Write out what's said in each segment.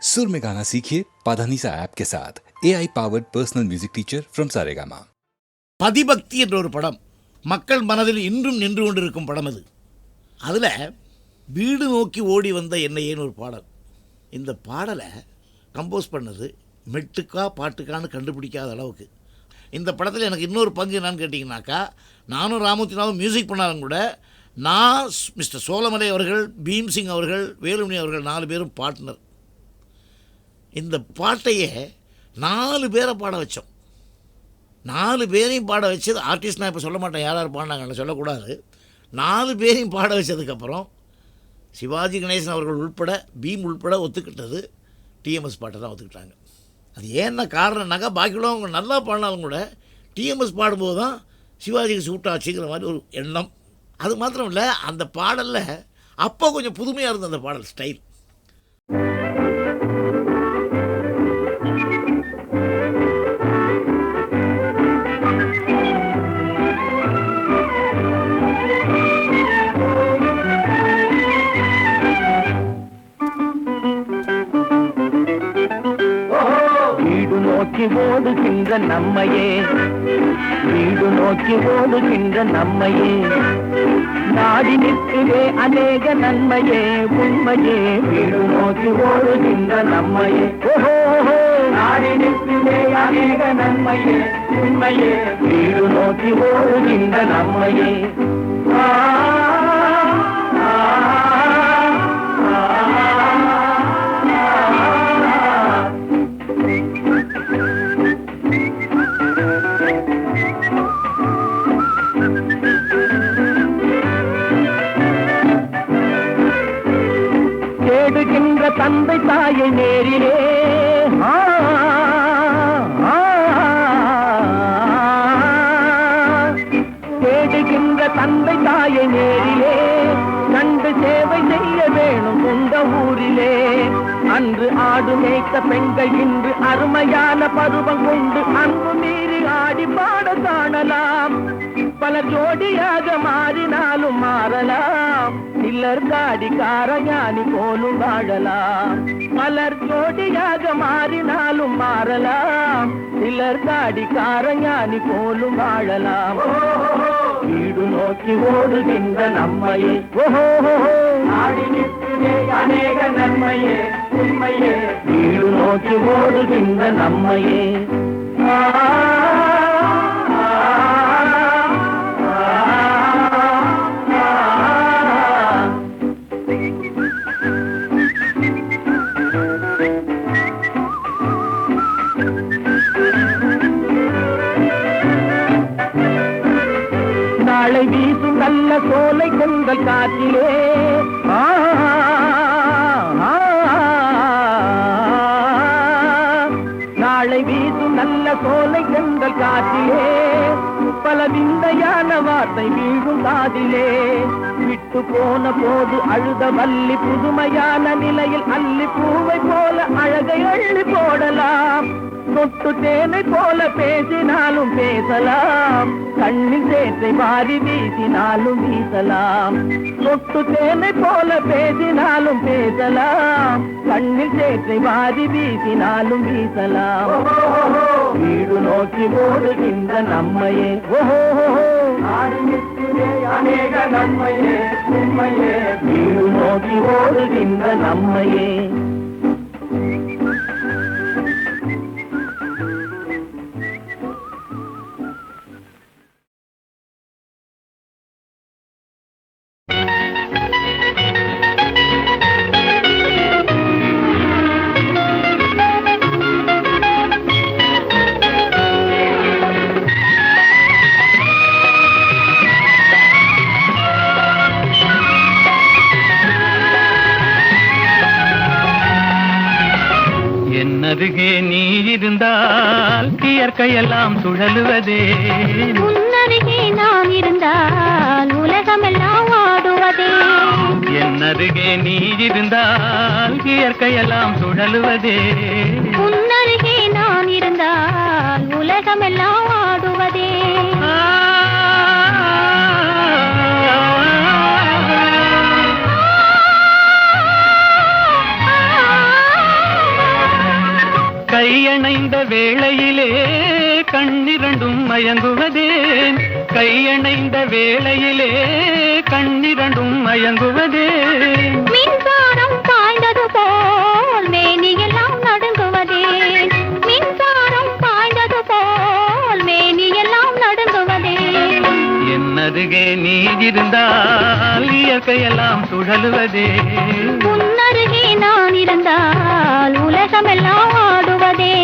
सुर में गाना सीखिए पाधानीसा ऐप के साथ AI powered personal music teacher from Saregama. Pathibakthi என்ற ஒரு படம் மக்கள் மனதில் இன்றும் நின்று கொண்டிருக்கும் படம் அது. அதில் வீடு நோக்கி ஓடி வந்த என்னையேன்னு ஒரு பாடல். இந்த பாடலை கம்போஸ் பண்ணது மெட்டுக்கா பாட்டுக்கான்னு கண்டுபிடிக்காத அளவுக்கு. இந்த படத்தில் எனக்கு இன்னொரு பங்கு என்னன்னு கேட்டிங்கனாக்கா, நானும் ராமூர்த்தினாவும் மியூசிக் பண்ணாலும் கூட நான், மிஸ்டர் சோலமலை அவர்கள், பீம்சிங் அவர்கள், வேலுமணி அவர்கள் 4 பேரும் பார்ட்னர். இந்த பாட்டையே 4 பேரை பாட வச்சோம். 4 பேரையும் பாட வச்சது ஆர்டிஸ்ட். நான் இப்போ சொல்ல மாட்டேன் யார் யார் பாடினாங்கன்னு, சொல்லக்கூடாது. 4 பேரையும் பாட வச்சதுக்கப்புறம் சிவாஜி கணேசன் அவர்கள் உள்பட, பீம் உள்பட ஒத்துக்கிட்டது டிஎம்எஸ் பாட்டை தான் ஒத்துக்கிட்டாங்க. அது ஏன்னா காரணம்னாக்கா, பாக்கியுள்ள அவங்க நல்லா பாடினாலும் கூட டிஎம்எஸ் பாடும்போது தான் சிவாஜிக்கு சூட் ஆச்சுங்கிற மாதிரி ஒரு எண்ணம். அது மாத்திரம் இல்லை, அந்த பாடலில் அப்போ கொஞ்சம் புதுமையாக இருந்த அந்த பாடல் ஸ்டைல். நோக்கி ஓடுகின்ற நம்மையே, வீடு நோக்கி ஓடுகின்ற நம்மையே, நாடி நிற்கிறே அநேக நன்மையே, உண்மையே, வீடு நோக்கி ஓடுகின்ற நம்மையே, ஓஹோ நாடி நிற்கிறே அநேக நன்மையே, உண்மையே, வீடு நோக்கி ஓடுகின்ற நம்மையே. தேடுகின்ற தந்தை தாயை நேரிலே, தேடுகின்ற தந்தை தாயை நேரிலே, கண்டு சேவை செய்ய வேணும் சொந்த ஊரிலே. அன்று ஆடு மேய்த்த பெண்கள் இன்று அருமையான பருவம் கொண்டு அன்பு மீறி ஆடி பாட காணலாம். பலர் ஜோடியாக மாறினாலும் மாறலாம், சிலர் தாடிக்கார ஞானி போலும் வாழலாம். பலர் ஜோடியாக மாறினாலும் மாறலாம், சிலர் தாடிக்கார ஞானி போலும் வாழலாம். வீடு நோக்கி ஓடுகின்ற நம்மையே, ஓஹோ நாடி நிற்கிறே அநேக நன்மையே, உண்மையே, வீடு நோக்கி ஓடுகின்ற நம்மையே. நாளை வீசும் நல்ல சோலை கொண்டல் காற்றிலே, நாளை வீசும் நல்ல சோலை கொண்டல் காற்றிலே, பல விந்தையான வார்த்தை வீழும் காதிலே. விட்டு போன போது அழுத வள்ளி புதுமையான நிலையில் அள்ளி பூவை போல அழகை அள்ளி போடலாம். தொட்டு தேனை போல பேசினாலும் பேசலாம், கண்ணில் சேற்றை மாறி வீசினாலும் வீசலாம். தொட்டு தேனை போல பேசினாலும் பேசலாம், கண்ணில் சேற்றை மாறி வீசினாலும் வீசலாம். வீடு நோக்கி ஓடுகின்ற நம்மையே, ஓஹோ அநேக நன்மையே, உண்மையே, வீடு நோக்கி ஓடுகின்ற நம்மையே. அருகே நீ இருந்தால் இயற்கையெல்லாம் சுழலுவதே, உன்னருகே நான் இருந்தால் உலகமெல்லாம் ஆடுவதே. என் அருகே நீ இருந்தால் இயற்கையெல்லாம் சுழலுவதே, உன்னருகே நான் இருந்தால் உலகமெல்லாம் ஆடுவதே. கையணைந்த வேளையிலே கண்ணிரண்டும் மயங்குவதேன் கையணைந்த வேளையிலே கண்ணிரண்டும் மயங்குவதேன் மின்சாரம் பாய்ந்தது போல் மேனியெல்லாம் நடுங்குவதே மின்சாரம் பாய்ந்தது போல் மேனியெல்லாம் நடுங்குவதே என்னருகே நீ இருந்தால் இயற்கையெல்லாம் சுழலுவதே உன்னருகே நான் இருந்தால் உலகமெல்லாம் ஆடுவதே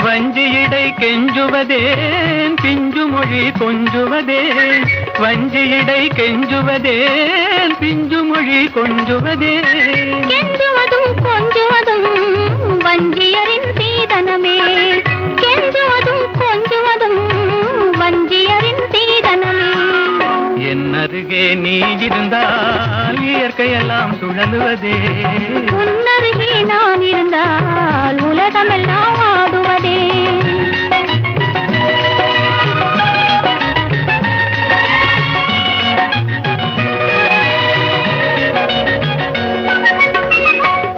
வஞ்சியிடை கெஞ்சுவதேன் பிஞ்சு மொழி கொஞ்சுவதேன் வஞ்சியிடை கெஞ்சுவதேன் பிஞ்சு மொழி கொஞ்சுவதேன் கெஞ்சுவதும் கொஞ்சுவதும் வஞ்சியரின் சீதனமே கெஞ்சுவதும் கொஞ்சுவதும் வஞ்சியரின் சீதனமே என்னருகே நீ இருந்தால் இயற்கையெல்லாம் சுழலுவதே உன்னருகே நான் இருந்தால் உலகமெல்லாம் ஆடுவதே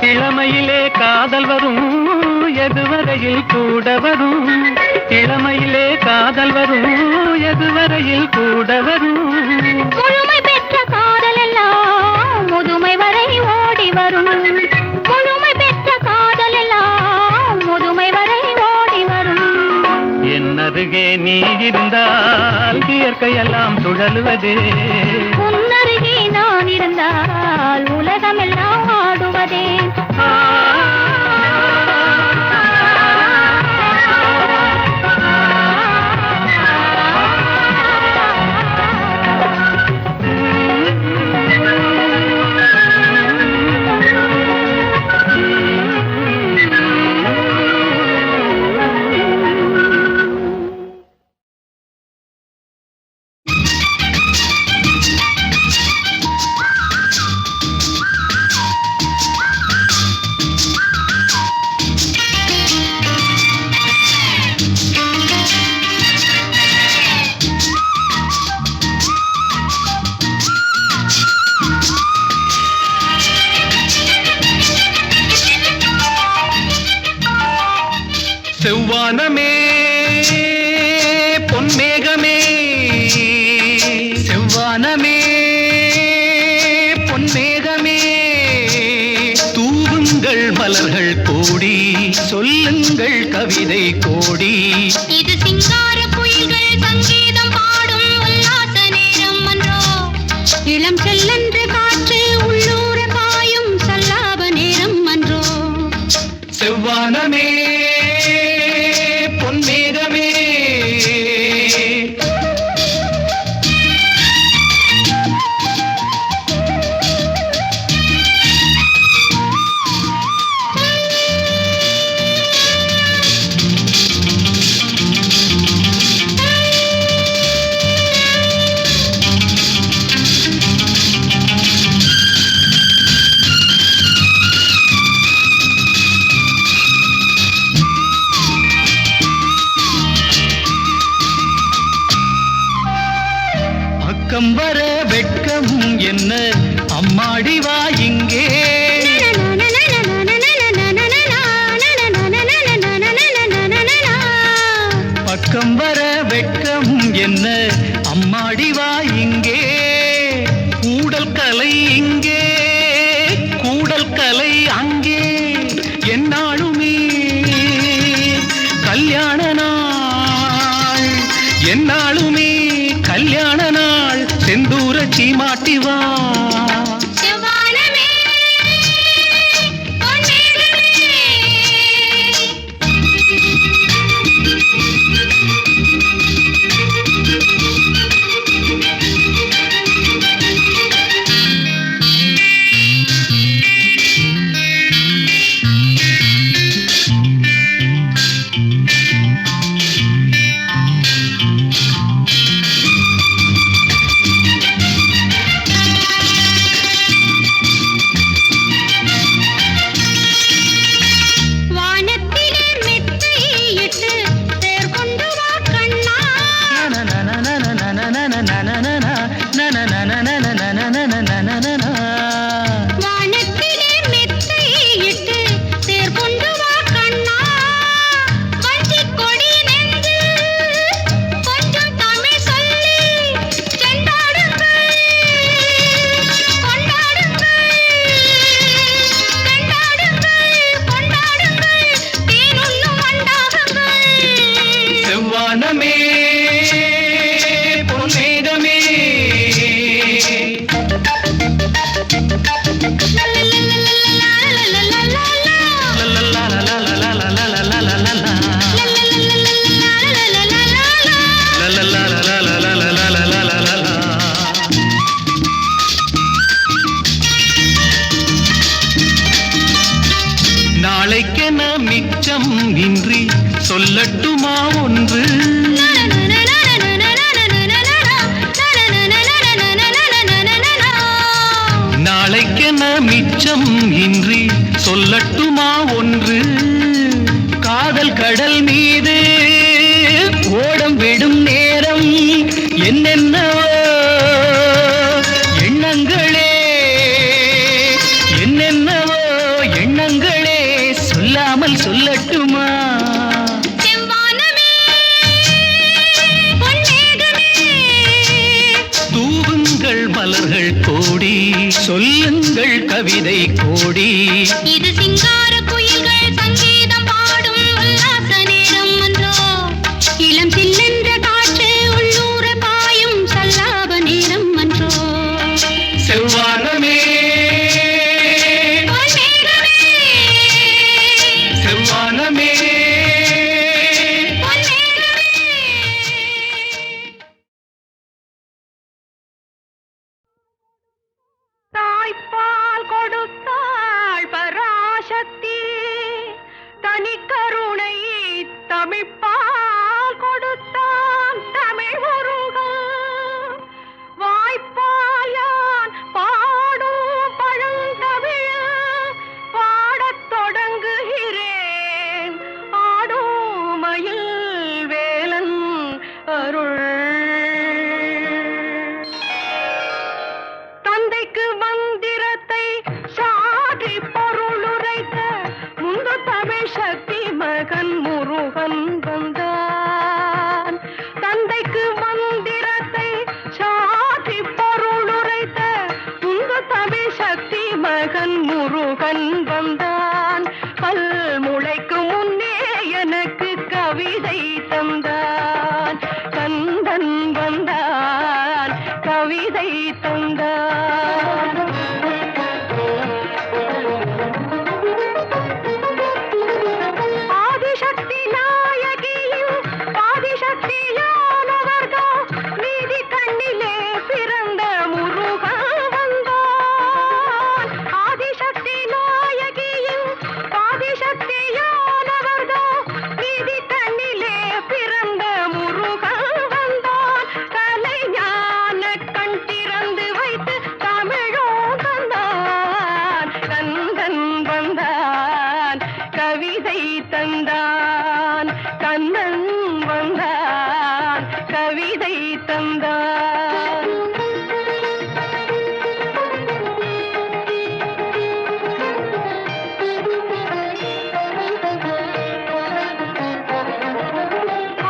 இளமையிலே காதல் வரும் எதுவரையில் கூட வரும் இளமையிலே காதல் வரும் எதுவரையில் கூட வரும் முழுமை பெற்ற காதல் எல்லாம் முதுமை வரை ஓடி வரும் முழுமை பெற்ற காதல் எல்லாம் முதுமை வரை ஓடி வரும் என்னருகே நீ இருந்தால் இயற்கையெல்லாம் சுழலுவதே உன்னருகே நான் இருந்தால் உலகமெல்லாம் ஆடுவதே செவ்வானமே பொன்மேகமே செவ்வானமே பொன்மேகமே தூவுங்கள் மலர்கள் கோடி சொல்லுங்கள் கவிதை கோடி இது சிங்கார குயில்கள் சங்கீதம் பாடும் உல்லாச நேரம் அன்றோ இளம் செல்லன்று காற்று உள்ளூர பாயும் சல்லாப நேரம் அன்றோ செவ்வானமே பொன்மேகமே பக்கம் வர வெட்கம் என்ன அம்மாடி வா இங்கே பக்கம் வர வெட்கம் என்ன அம்மாடி வா இங்கே கூடல் கலை இங்கே கூடல் கலை அங்கே என்னாலுமே கல்யாண நாள் என்னாலுமே கல்யாண நாள் செந்தூர சீமாட்டி வா செவ்வானமே பொன்மேகமே நாளைக்கென மிச்சம் இன்றி சொல்லட்டுமா ஒன்று நாளைக்கென மிச்சம் இன்றி சொல்லட்டுமா ஒன்று காதல் கடல் மீது ஓடம் விடும் நேரம் என்னென்னவோ எண்ணங்களே என்னென்னவோ எண்ணங்களே சொல்லாமல் சொல்லட்டுமா தூவுங்கள் மலர்கள் கோடி சொல்லுங்கள் கவிதை கோடி இது சிங்கார குயில்கள் சங்கீதம் பாடும் உல்லாச நேரம் என்றோ இளம் சில்லென்ற காற்று உள்ளூர பாயும் சல்லாப நேரம் என்றோ செவ்வானமே செவ்வானமே தாய்ப்பால் கொடுத்தாள் பராசக்தி தனிக்கருணை தமிழ்ப்பால் கொடுத்தான் தமிழ் முருகன் வாய்ப்பால் யான் பாடும் பழந்தமிழ் பாடத் தொடங்குகிறேன் ஆடும் மயில் வேலன் அருள் தந்தைக்கு மந்திரத்தை சாதி பொருளுரைத்த முந்து தமிழ் சக்தி மகன் முருகன் வந்தான் தந்தைக்கு மந்திரத்தை சாதி பொருளுரைத்த முந்து தமிழ் சக்தி மகன் முருகன் வந்தான் பல் முளைக்கு முன்னே எனக்கு கவிதை தந்தான் கந்தன் வந்தான் கவிதை தந்தான் ஆதிசக்தி நாயகியும் ஆதிசக்தியானவர்தோ நீதி கண்ணிலே பிறந்த முருகன் வந்தான் ஆதிசக்தி நாயகியும் ஆதிசக்தியானவர்தோ நீதி கண்ணிலே பிறந்த முருகன் வந்தான் கலைஞான கண் திறந்து வைத்து தமிழோ தந்தான் கந்தன் வந்தான் கவிதை தந்தான் கந்தன் வந்தான் கவிதை தந்தான்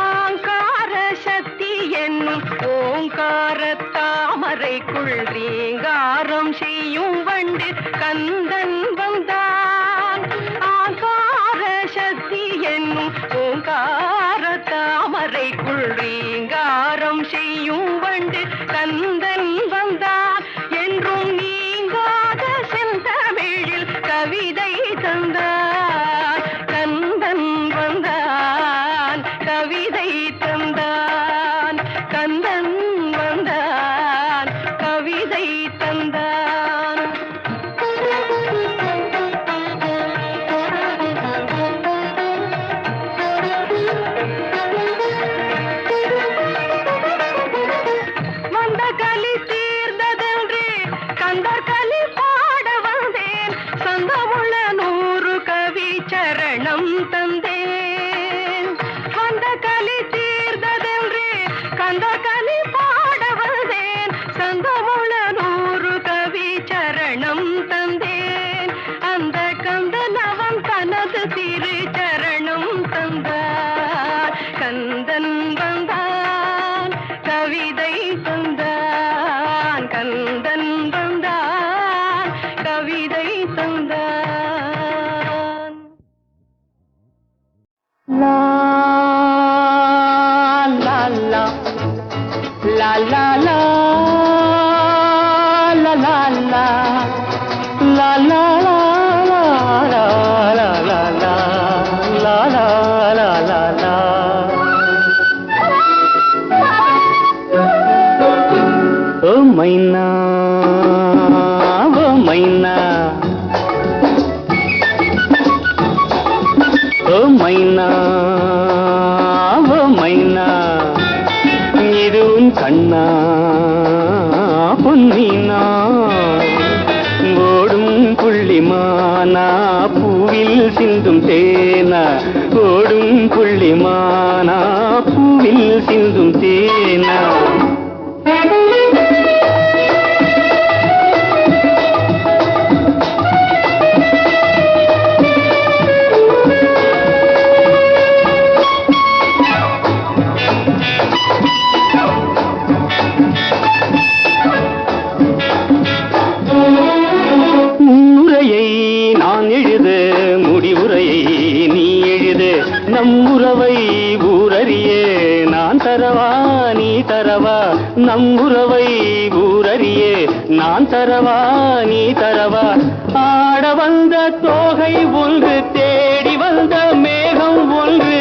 ஆங்கார சக்தி என்னும் ஓங்கார தாமரைக்குள் ரீங்காரம் செய்யும் வண்டு கந்தன் வந்தான் ஆங்கார சக்தி என்னும் ஓங்கார தாமரைக்குள் ரீங்காரம் செய்யும் வண்டு கந்தன் வந்தான் என்றும் நீங்காத செந்தமிழில் கவிதை தந்தான் கந்தன் வந்தான் கவிதை தந்தான் கந்தன் வந்தான் கவிதை தந்தான் வந்த கலி தீர்ந்ததென்று கந்தர் கலி பாட வந்தேன் சொந்தமுள்ள 100 கவி சரணம் தந்தேன் வந்த கலி தீர்ந்ததென்று கந்தர் கலி பாட வந்தேன் சொந்தமுள்ள 100 கவி சரணம் தந்தேன் அந்த கந்தன் அவன் தனது திரு சரணம் தந்தான் கந்தன் வந்தான் கவிதை தந்தான் கந்தன் வந்தான் கவிதை தந்தான் லா கண்ணா பொன்னினா ஓடும் புள்ளிமானா பூவில் சிந்தும் தேனா ஓடும் புள்ளிமானா பூவில் சிந்தும் தேனா நம்முறவை ஊரறியே நான் தரவா நீ தரவா நம்முறவை ஊரறியே நான் தரவா நீ தரவா ஆட வந்த தோகை ஒன்று தேடி வந்த மேகம் ஒன்று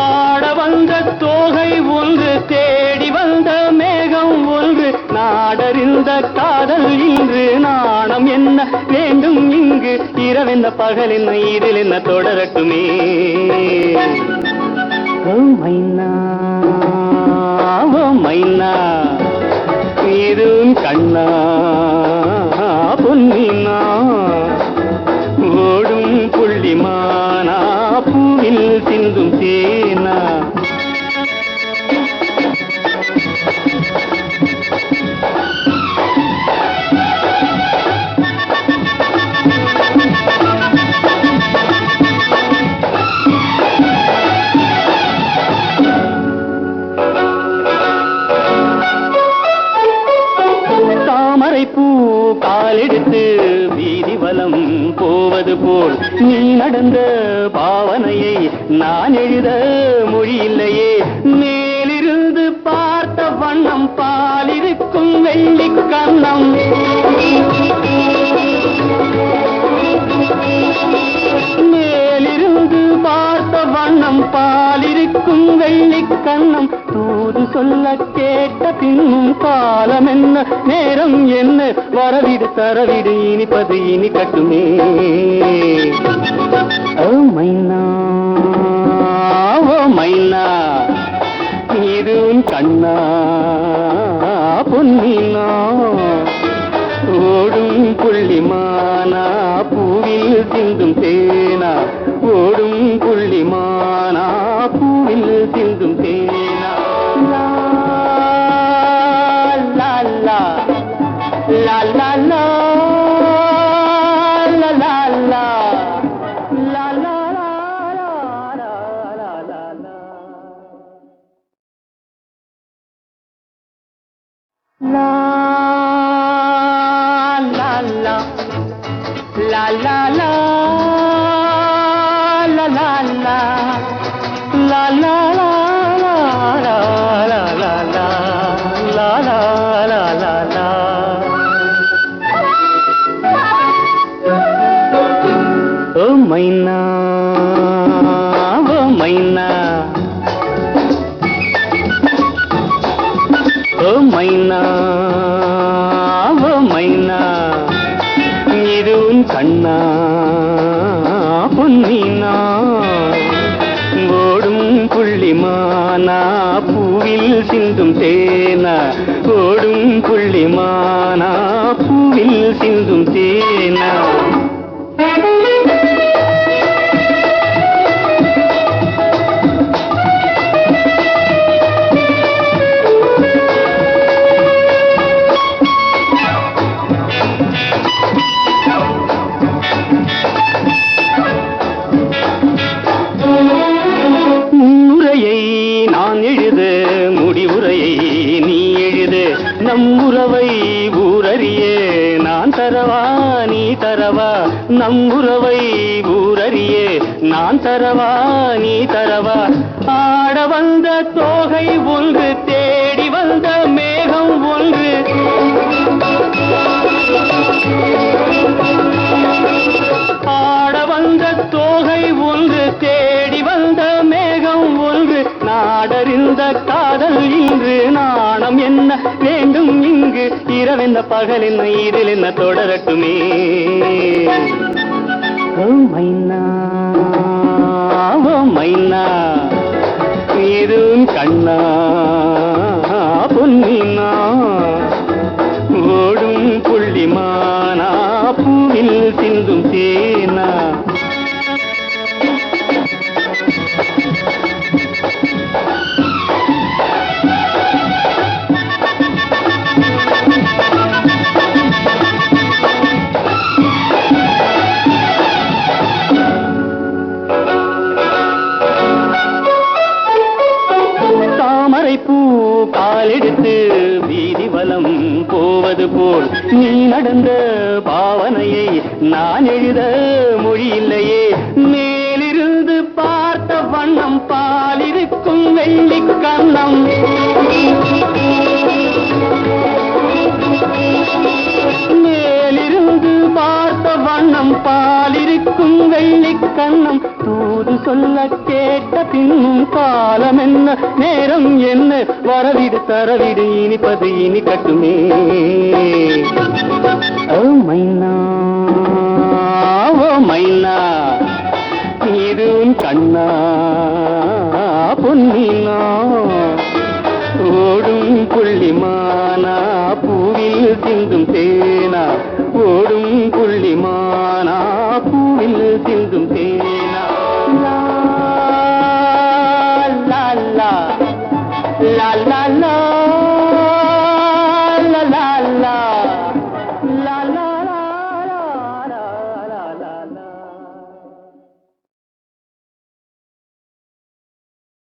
ஆட வந்த தோகை ஒன்று தேடி வந்த மேகம் ஒன்று நாடறிந்த காதல் இன்று நாணம் என்ன வேண்டும் இங்கு இரவென்ன பகல் என்ன இதில் என்ன தொடரட்டுமே ஓ மைனா ஓ மைனா இதுவும் கண்ணா பொன்னினா ஓடும் புள்ளிமானா பூவில் சிந்தும் தேனா பூ காலெடுத்து வீதி வலம் போவது போல் நீ நடந்த பாவனையை நான் எழுத மொழியில்லையே மேலிருந்து பார்த்த வண்ணம் பாலிருக்கும் வெள்ளி கண்ணம் மேலிருந்து பார்த்த வண்ணம் பாலிருக்கும் வெள்ளி கண்ணம் தூது சொல்ல கேட்ட பின்னும் காலம் என்ன நேரம் என்ன வரவிடு தரவிடு இனிப்பது இனி கட்டுமே ஓ மைனா ஓ மைனா இதுவும் கண்ணா பொன்னினா ஓடும் புள்ளிமானா பூவில் சிந்தும் தேனா ஓடும் புள்ளிமானா பூவில் சிந்தும் தேனா லா லா லா லா லா லா மைனா ஓ மைனா ஓ மைனா ஓ மைனா இதுவும் கண்ணா பொன்னினா ஓடும் புள்ளிமானா பூவில் சிந்தும் தேனா ஓடும் புள்ளிமானா பூவில் சிந்தும் தேனா நம்முறவை ஊரறியே நான் தரவா நீ தரவா நம்முறவை ஊரறியே நான் தரவா நீ தரவா ஆட வந்த தோகை ஒன்று தேடி வந்த மேகம் ஒன்று ஆட வந்த தோகை ஒன்று தேடி வந்த மேகம் ஒன்று நாடறிந்த காதல் இன்று நாணம் என்ன வேண்டும் இங்கு இரவென்ன பகல் என்ன இதில் என்ன தொடரட்டுமே ஓ மைனா ஓ மைனா உன் கண்ணா பொன்னினா ஓடும் புள்ளிமானா பூவில் சிந்தும் தேனா பூ காலெடுத்து வீதி வலம் போவது போல் நீ நடந்த பாவனையை நான் எழுத மொழியில்லையே மேலிருந்து பார்த்த வண்ணம் பாலிருக்கும் வெள்ளிக் கண்ணம் மேலிருந்து பார்த்த வண்ணம் பாலிருக்கும் வெள்ளிக் கண்ணம் தூது சொல்ல கேட்ட பின்னும் காலம் என்ன நேரம் என்ன வரவிடு தரவிடு இனிப்பது இனி கட்டுமே ஓ மைனா ஓ மைனா இது உன் கண்ணா பொன்னினா ஓடும் புள்ளிமானா பூவில் சிந்தும் தேனா ஓடும் புள்ளிமானா பூவில் சிந்தும்